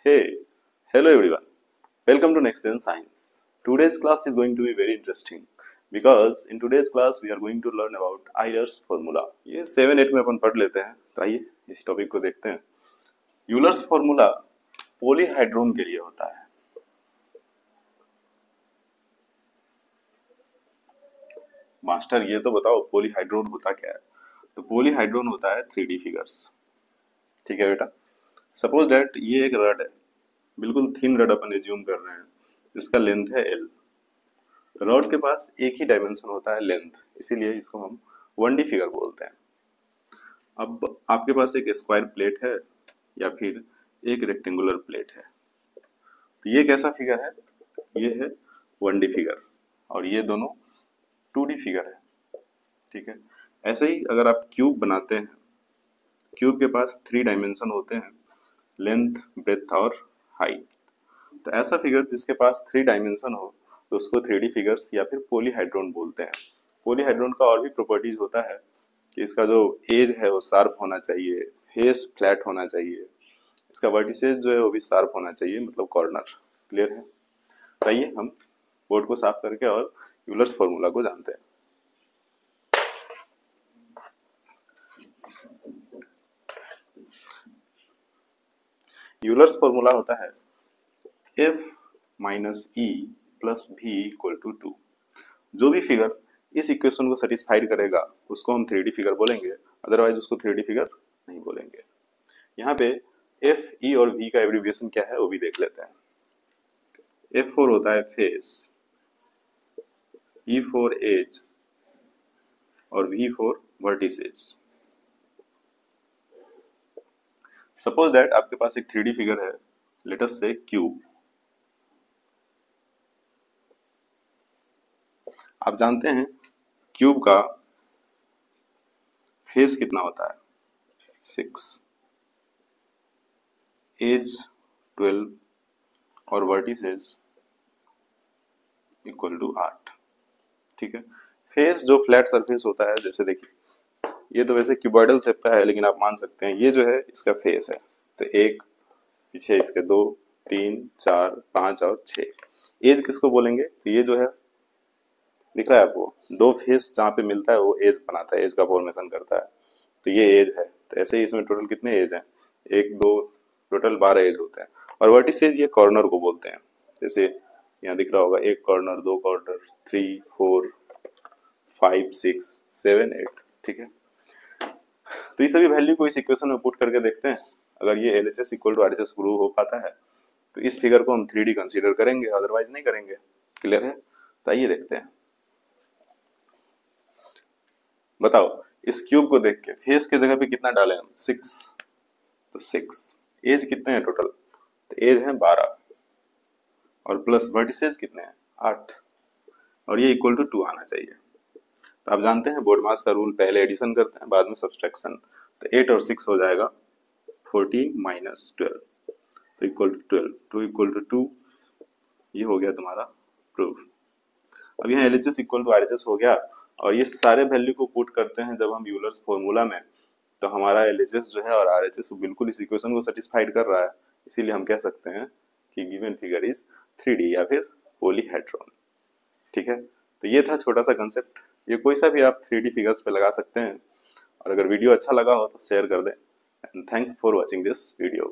Hey, hello everyone. Welcome to Next Gen Science. Today's class is going to be very interesting because in today's class we are going to learn about Euler's formula. ये 7-8 में अपन पढ़ लेते हैं, तो आइए इस topic को देखते हैं। यूलर्स फॉर्मूला पॉलीहाइड्रोन के लिए होता है। मास्टर ये तो बताओ पॉलीहाइड्रोन होता क्या है? तो पॉलीहाइड्रोन होता है 3D फिगर्स। ठीक है बेटा। सपोज दैट ये एक रड है, बिल्कुल थिन रड अपन एज्यूम कर रहे हैं, जिसका लेंथ है L। रॉड के पास एक ही डायमेंशन होता है लेंथ, इसीलिए इसको हम 1D फिगर बोलते हैं। अब आपके पास एक स्क्वायर प्लेट है या फिर एक रेक्टेंगुलर प्लेट है, तो ये कैसा फिगर है? ये है 1D फिगर और ये दोनों 2D फिगर है। ठीक है। ऐसे ही अगर आप क्यूब बनाते हैं, क्यूब के पास 3 डायमेंशन होते हैं, लेंथ, ब्रेथ और हाइट। तो ऐसा फिगर जिसके पास 3 डायमेंशन हो तो उसको 3D फिगर्स या फिर पॉलीहाइड्रोन बोलते हैं। पॉलीहाइड्रोन का और भी प्रॉपर्टीज होता है कि इसका जो एज है वो शार्प होना चाहिए, फेस फ्लैट होना चाहिए, इसका वर्टिसेस जो है वो भी शार्प होना चाहिए, मतलब कॉर्नर। क्लियर है? आइए हम बोर्ड को साफ करके और यूलर्स फॉर्मूला को जानते हैं। यूलर्स फॉर्मूला होता है F minus E plus V equal to 2। जो भी फिगर इस इक्वेशन को सेटिस्फाइड करेगा उसको हम 3D फिगर बोलेंगे, अदरवाइज उसको 3D फिगर नहीं बोलेंगे। यहाँ पे F, E और V का एब्रिविएशन क्या है वो भी देख लेते हैं। F फॉर होता है फेस, E फॉर एज और V for vertices. Suppose that आपके पास एक 3D फिगर है, लेट अस से क्यूब। आप जानते हैं क्यूब का फेस कितना होता है? 6, एज 12 और वर्टिसेस इक्वल टू 8। ठीक है। फेस जो फ्लैट सरफेस होता है, जैसे देखिए ये तो वैसे क्यूबॉइडल शेप का है, लेकिन आप मान सकते हैं ये जो है इसका फेस है। तो एक पीछे इसके 2, 3, 4, 5 और 6। एज किसको बोलेंगे? तो ये जो है दिख रहा है आपको, दो फेस जहाँ पे मिलता है वो एज बनाता है, एज का फॉर्मेशन करता है। तो ये एज है। तो ऐसे ही इसमें टोटल कितने एज हैं? 1, 2, टोटल 12 एज होते हैं। और वर्टिसेस ये कॉर्नर को बोलते हैं। जैसे यहाँ दिख रहा होगा, 1 कॉर्नर, 2 कॉर्नर, 3, 4, 5, 6, 7, 8। ठीक है। तो ये सभी वैल्यू को इस इक्वेशन में पुट करके देखते हैं। अगर ये LHS equal to RHS prove हो पाता है तो इस फिगर को हम 3D कंसीडर करेंगे, अदरवाइज नहीं करेंगे। क्लियर है? तो आइए देखते हैं। बताओ इस क्यूब को देख के फेस के जगह पे कितना डालें हम? 6। तो 6। एज कितने हैं टोटल? तो एज है 12 और प्लस वर्टिसेस कितने हैं? 8 और ये इक्वल टू 2 आना चाहिए। तो आप जानते हैं बोर्ड मास का रूल, पहले एडिशन करते हैं बाद में सब्सट्रैक्शन। तो 8 और 6 हो जाएगा 14 माइनस 12, तो इक्वल टू 12। 2 इक्वल टू 2, ये हो गया तुम्हारा प्रूफ। अब यहाँ LHS इक्वल टू RHS हो गया और ये सारे वैल्यू को पुट करते हैं जब हम यूलर्स फॉर्मूला में, तो हमारा LHS जो है और RHS बिल्कुल इस इक्वेशन को सेटिस्फाइड कर रहा है। इसीलिए हम कह सकते हैं कि गिवन फिगर इज 3D या फिर पॉलीहेड्रॉन। ठीक है। तो ये था छोटा सा कंसेप्ट। ये कोई सा भी आप 3D फिगर्स पे लगा सकते हैं। और अगर वीडियो अच्छा लगा हो तो शेयर कर दें। And thanks for watching this video.